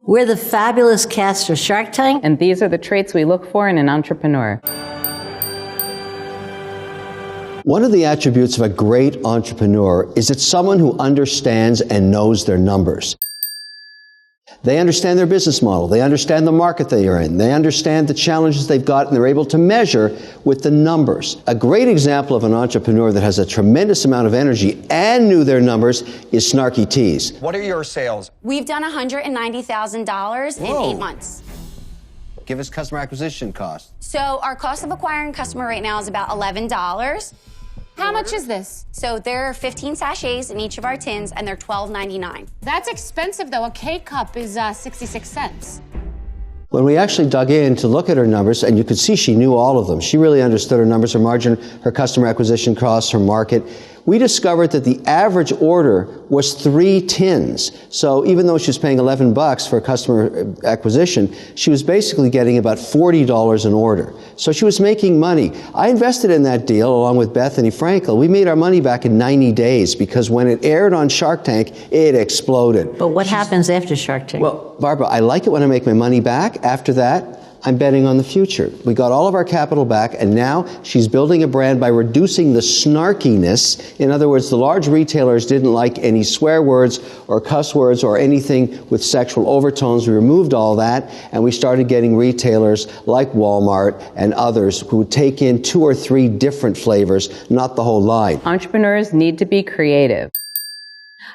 We're the fabulous cast of Shark Tank. And these are the traits we look for in an entrepreneur. One of the attributes of a great entrepreneur is it's someone who understands and knows their numbers. They understand their business model. They understand the market they are in. They understand the challenges they've got, and they're able to measure with the numbers. A great example of an entrepreneur that has a tremendous amount of energy and knew their numbers is Snarky Tees. What are your sales? We've done $190,000 in 8 months. Give us customer acquisition cost. So our cost of acquiring a customer right now is about $11. How much is this? So there are 15 sachets in each of our tins, and they're $12.99. That's expensive, though. A K-cup is 66 cents. When we actually dug in to look at her numbers, and you could see she knew all of them. She really understood her numbers, her margin, her customer acquisition costs, her market. We discovered that the average order was 3 tins. So even though she was paying $11 for customer acquisition, she was basically getting about $40 an order. So she was making money. I invested in that deal along with Bethany Frankel. We made our money back in 90 days because when it aired on Shark Tank, it exploded. But what happens after Shark Tank? Well, Barbara, I like it when I make my money back. After that, I'm betting on the future. We got all of our capital back, and now she's building a brand by reducing the snarkiness. In other words, the large retailers didn't like any swear words or cuss words or anything with sexual overtones. We removed all that, and we started getting retailers like Walmart and others who would take in 2 or 3 different flavors, not the whole line. Entrepreneurs need to be creative.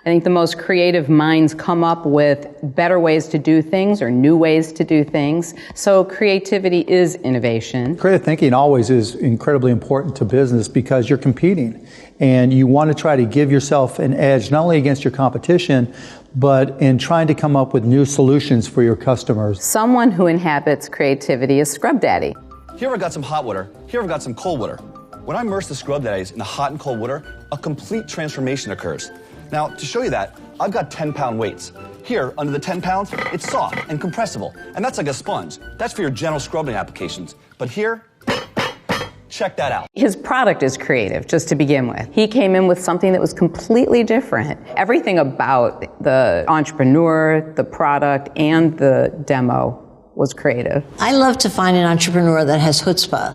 I think the most creative minds come up with better ways to do things or new ways to do things. So creativity is innovation. Creative thinking always is incredibly important to business because you're competing and you want to try to give yourself an edge not only against your competition, but in trying to come up with new solutions for your customers. Someone who inhabits creativity is Scrub Daddy. Here I've got some hot water. Here I've got some cold water. When I immerse the Scrub Daddies in the hot and cold water, a complete transformation occurs. Now, to show you that, I've got 10-pound weights. Here, under the 10 pounds, it's soft and compressible, and that's like a sponge. That's for your general scrubbing applications. But here, check that out. His product is creative, just to begin with. He came in with something that was completely different. Everything about the entrepreneur, the product, and the demo was creative. I love to find an entrepreneur that has chutzpah.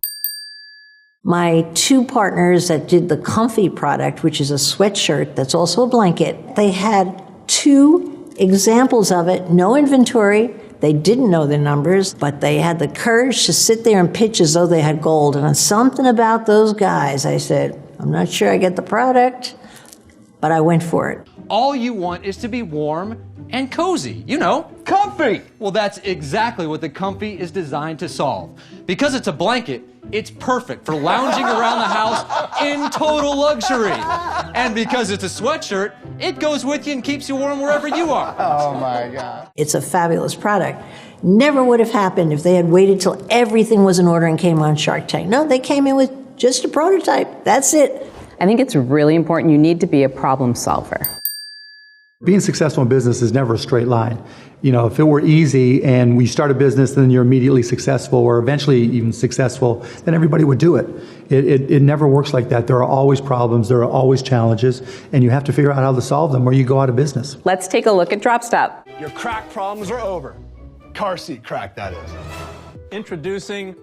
My 2 partners that did the Comfy product, which is a sweatshirt that's also a blanket, they had 2 examples of it, no inventory. They didn't know their numbers, but they had the courage to sit there and pitch as though they had gold. And something about those guys, I said, I'm not sure I get the product, but I went for it. All you want is to be warm and cozy, you know. Comfy! Well, that's exactly what the Comfy is designed to solve. Because it's a blanket, it's perfect for lounging around the house in total luxury. And because it's a sweatshirt, it goes with you and keeps you warm wherever you are. Oh my God. It's a fabulous product. Never would have happened if they had waited till everything was in order and came on Shark Tank. No, they came in with just a prototype. That's it. I think it's really important. You need to be a problem solver. Being successful in business is never a straight line. You know, if it were easy and we start a business, then you're immediately successful or eventually even successful, then everybody would do it. It never works like that. There are always problems, there are always challenges, and you have to figure out how to solve them or you go out of business. Let's take a look at Drop Stop. Your crack problems are over. Car seat crack, that is. Introducing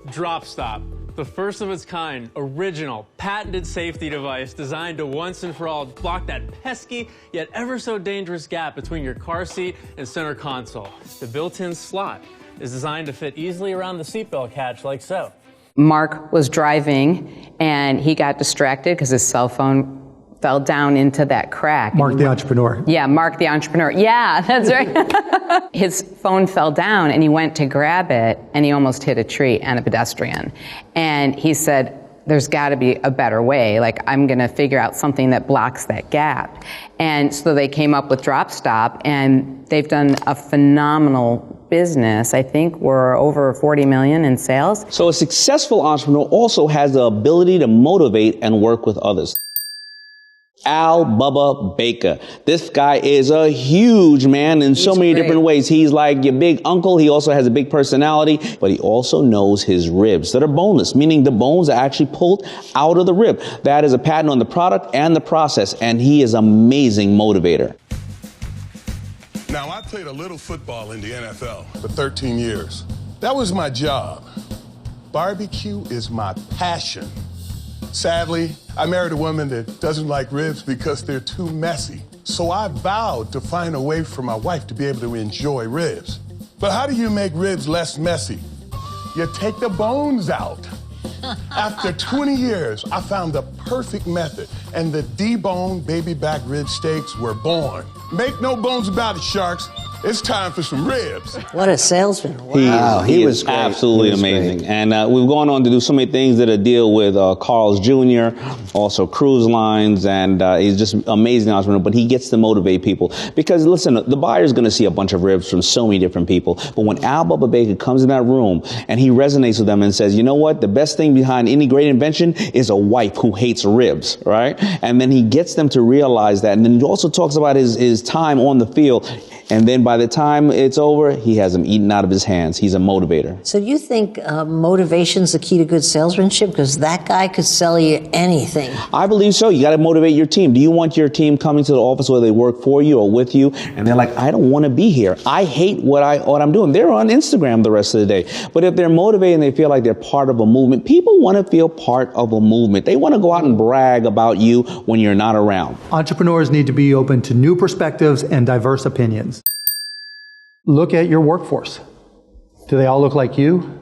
Drop Stop. The first of its kind, original, patented safety device designed to once and for all block that pesky yet ever so dangerous gap between your car seat and center console. The built-in slot is designed to fit easily around the seatbelt catch like so. Mark was driving and he got distracted because his cell phone fell down into that crack. Mark the entrepreneur. Yeah, Mark the entrepreneur. Yeah, that's right. His phone fell down and he went to grab it and he almost hit a tree and a pedestrian. And he said, there's got to be a better way. Like, I'm going to figure out something that blocks that gap. And so they came up with Drop Stop, and they've done a phenomenal business. I think we're over 40 million in sales. So a successful entrepreneur also has the ability to motivate and work with others. Al Bubba Baker. This guy is a huge man in so many different ways. He's like your big uncle. He also has a big personality, but he also knows his ribs that are boneless, meaning the bones are actually pulled out of the rib. That is a patent on the product and the process, and he is an amazing motivator. Now, I played a little football in the NFL for 13 years. That was my job. Barbecue is my passion. Sadly, I married a woman that doesn't like ribs because they're too messy. So I vowed to find a way for my wife to be able to enjoy ribs. But how do you make ribs less messy? You take the bones out. After 20 years, I found the perfect method, and the deboned baby back rib steaks were born. Make no bones about it, Sharks. It's time for some ribs. What a salesman. Wow. He was is great. absolutely He was amazing. great. And we've gone on to do so many things that deal with Carl's Jr., also cruise lines, and he's just an amazing entrepreneur. But he gets to motivate people because, listen, the buyer's going to see a bunch of ribs from so many different people. But when Al Bubba Baker comes in that room and he resonates with them and says, you know what, the best thing behind any great invention is a wife who hates ribs, right? And then he gets them to realize that. And then he also talks about his time on the field. And then by the time it's over, he has them eaten out of his hands. He's a motivator. So you think motivation's the key to good salesmanship? Because that guy could sell you anything. I believe so. You got to motivate your team. Do you want your team coming to the office whether they work for you or with you, and they're like, I don't want to be here. I hate what I'm doing. They're on Instagram the rest of the day. But if they're motivated and they feel like they're part of a movement, people want to feel part of a movement. They want to go out and brag about you when you're not around. Entrepreneurs need to be open to new perspectives and diverse opinions. Look at your workforce. Do they all look like you?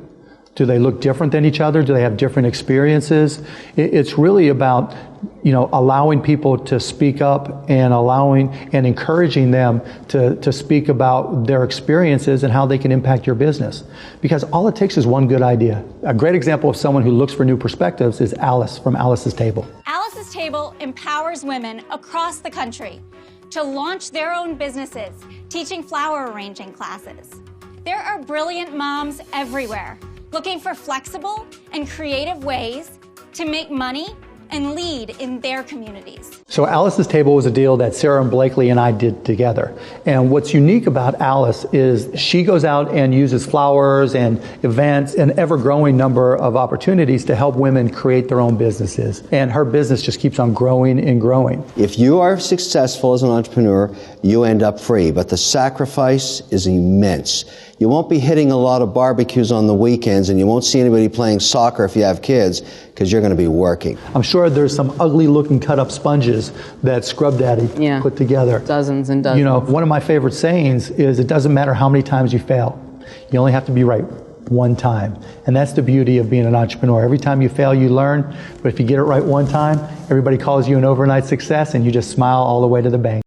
Do they look different than each other? Do they have different experiences? It's really about, allowing people to speak up and allowing and encouraging them to speak about their experiences and how they can impact your business. Because all it takes is one good idea. A great example of someone who looks for new perspectives is Alice from Alice's Table. Alice's Table empowers women across the country to launch their own businesses, teaching flower arranging classes. There are brilliant moms everywhere looking for flexible and creative ways to make money and lead in their communities. So Alice's Table was a deal that Sarah and Blakely and I did together. And what's unique about Alice is she goes out and uses flowers and events, an ever-growing number of opportunities to help women create their own businesses. And her business just keeps on growing and growing. If you are successful as an entrepreneur, you end up free, but the sacrifice is immense. You won't be hitting a lot of barbecues on the weekends, and you won't see anybody playing soccer if you have kids, because you're going to be working. I'm sure there's some ugly-looking cut-up sponges that Scrub Daddy put together. Dozens and dozens. One of my favorite sayings is, it doesn't matter how many times you fail. You only have to be right one time. And that's the beauty of being an entrepreneur. Every time you fail, you learn. But if you get it right one time, everybody calls you an overnight success, and you just smile all the way to the bank.